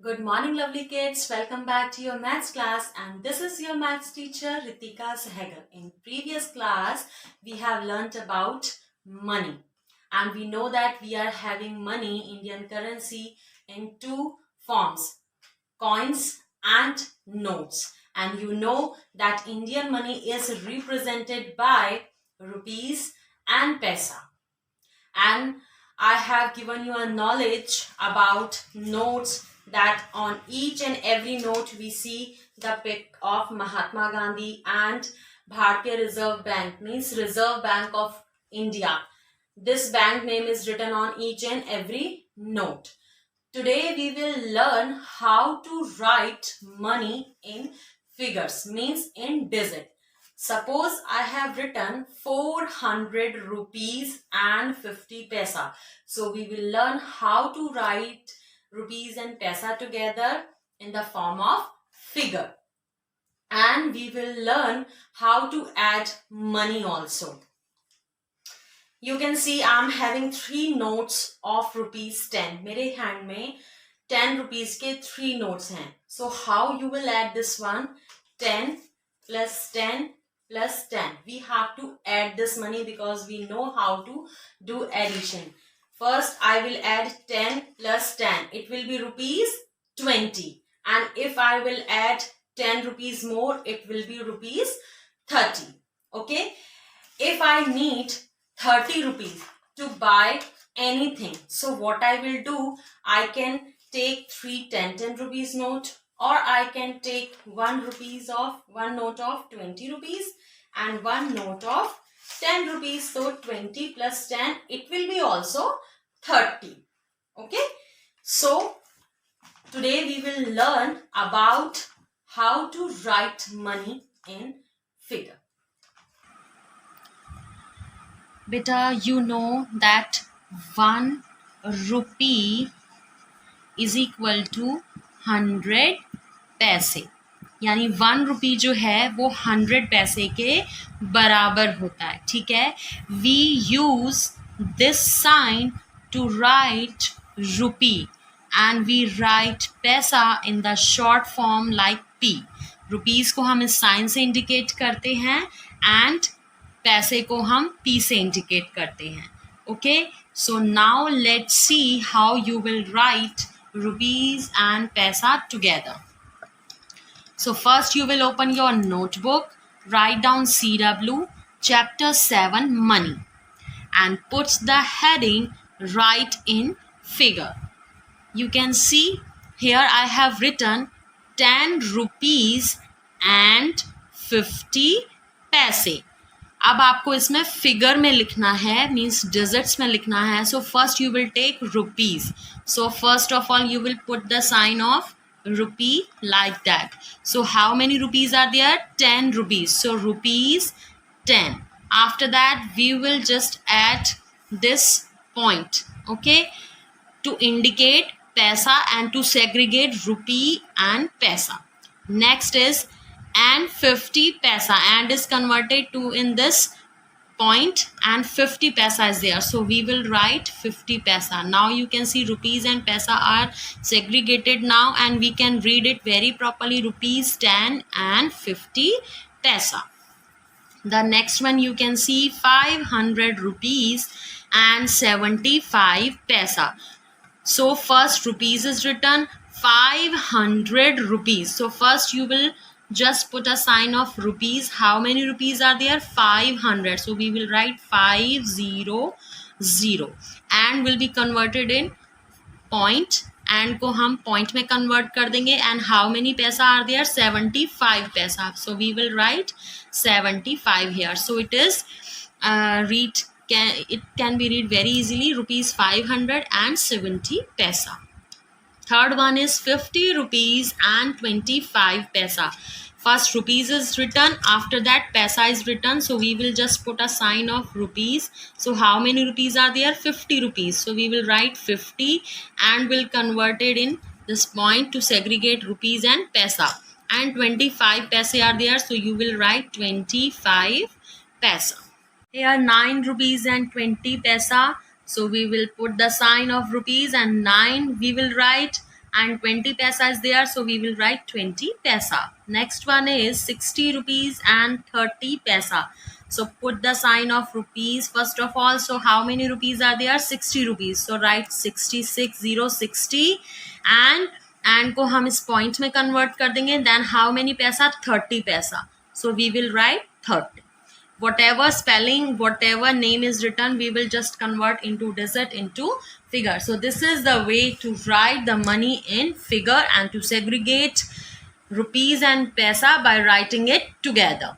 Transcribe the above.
Good morning, lovely kids. Welcome back to your maths class, and this is your maths teacher Ritika Sehgal. In previous class, we have learnt about money, and we know that we are having money, Indian currency, in two forms: coins and notes. And you know that Indian money is represented by rupees and paisa. And I have given you a knowledge about notes, that on each and every note we see the pic of Mahatma Gandhi and Bharatiya Reserve Bank, means Reserve Bank of India. This bank name is written on each and every note. Today we will learn how to write money in figures, means in digit. Suppose I have written 400 rupees and 50 paisa. So we will learn how to write rupees and paisa together in the form of figure. And we will learn how to add money also. You can see I am having three notes of rupees 10. मेरे hand में 10 rupees के three notes हैं. So how you will add this one? 10 plus 10 plus 10. We have to add this money because we know how to do addition. First, I will add 10 plus 10. It will be rupees 20. And if I will add 10 rupees more, it will be rupees 30. Okay. If I need 30 rupees to buy anything, so what I will do, I can take three 10 rupees note, or I can take one note of 20 rupees and one note of 10 rupees. So 20 plus 10, it will be also 30. Okay. So today we will learn about how to write money in figure. Beta, you know that 1 rupee is equal to 100 पैसे, यानी 1 रुपी जो है वो 100 पैसे के बराबर होता है. ठीक है. We use this sign to write rupee and we write paisa in the short form like P. Rupees को हम इस साइन से इंडिकेट करते हैं एंड पैसे को हम पी से इंडिकेट करते हैं. Okay. So now let's see how you will write rupees and paisa together. So first you will open your notebook, write down CW chapter 7 money and put the heading write in figure. You can see here I have written 10 rupees and 50 paise. अब आपको इसमें figure में लिखना है, means digits में लिखना है. So first you will take rupees. So first of all you will put the sign of rupee like that. So how many rupees are there? 10 rupees. So rupees 10. After that we will just add this point, okay, to indicate paisa and to segregate rupee and paisa. Next is and 50 paisa, and is converted to in this point and 50 paisa is there. So we will write 50 paisa. Now you can see rupees and paisa are segregated now and we can read it very properly. Rupees 10 and 50 paisa. The next one you can see 500 rupees and 75 paisa. So first rupees is written, 500 rupees. So first you will just put a sign of rupees. How many rupees are there? 500. So we will write 500 and will be converted in point, and को हम point में convert कर देंगे. And how many पैसा are there? 75 पैसा. So we will write 75 here. So it is it can be read very easily, rupees 500 and 70 paisa. Third one is 50 rupees and 25 paisa. First rupees is written, after that paisa is written. So we will just put a sign of rupees. So how many rupees are there? 50 rupees. So we will write 50 and will convert it in this point to segregate rupees and paisa. And 25 paise are there. So you will write 25 paisa. Here 9 rupees and 20 paisa. So we will put the sign of rupees and 9 we will write. and 20 paisa is there, so we will write 20 paisa. Next one is 60 rupees and 30 paisa. So put the sign of rupees first of all. So how many rupees are there? 60 rupees. So write 60 and को हम इस point में convert कर देंगे. Then how many paisa? 30 paisa. So we will write 30. Whatever spelling, whatever name is written, we will just convert into digit, into figure. So this is the way to write the money in figure and to segregate rupees and paisa by writing it together.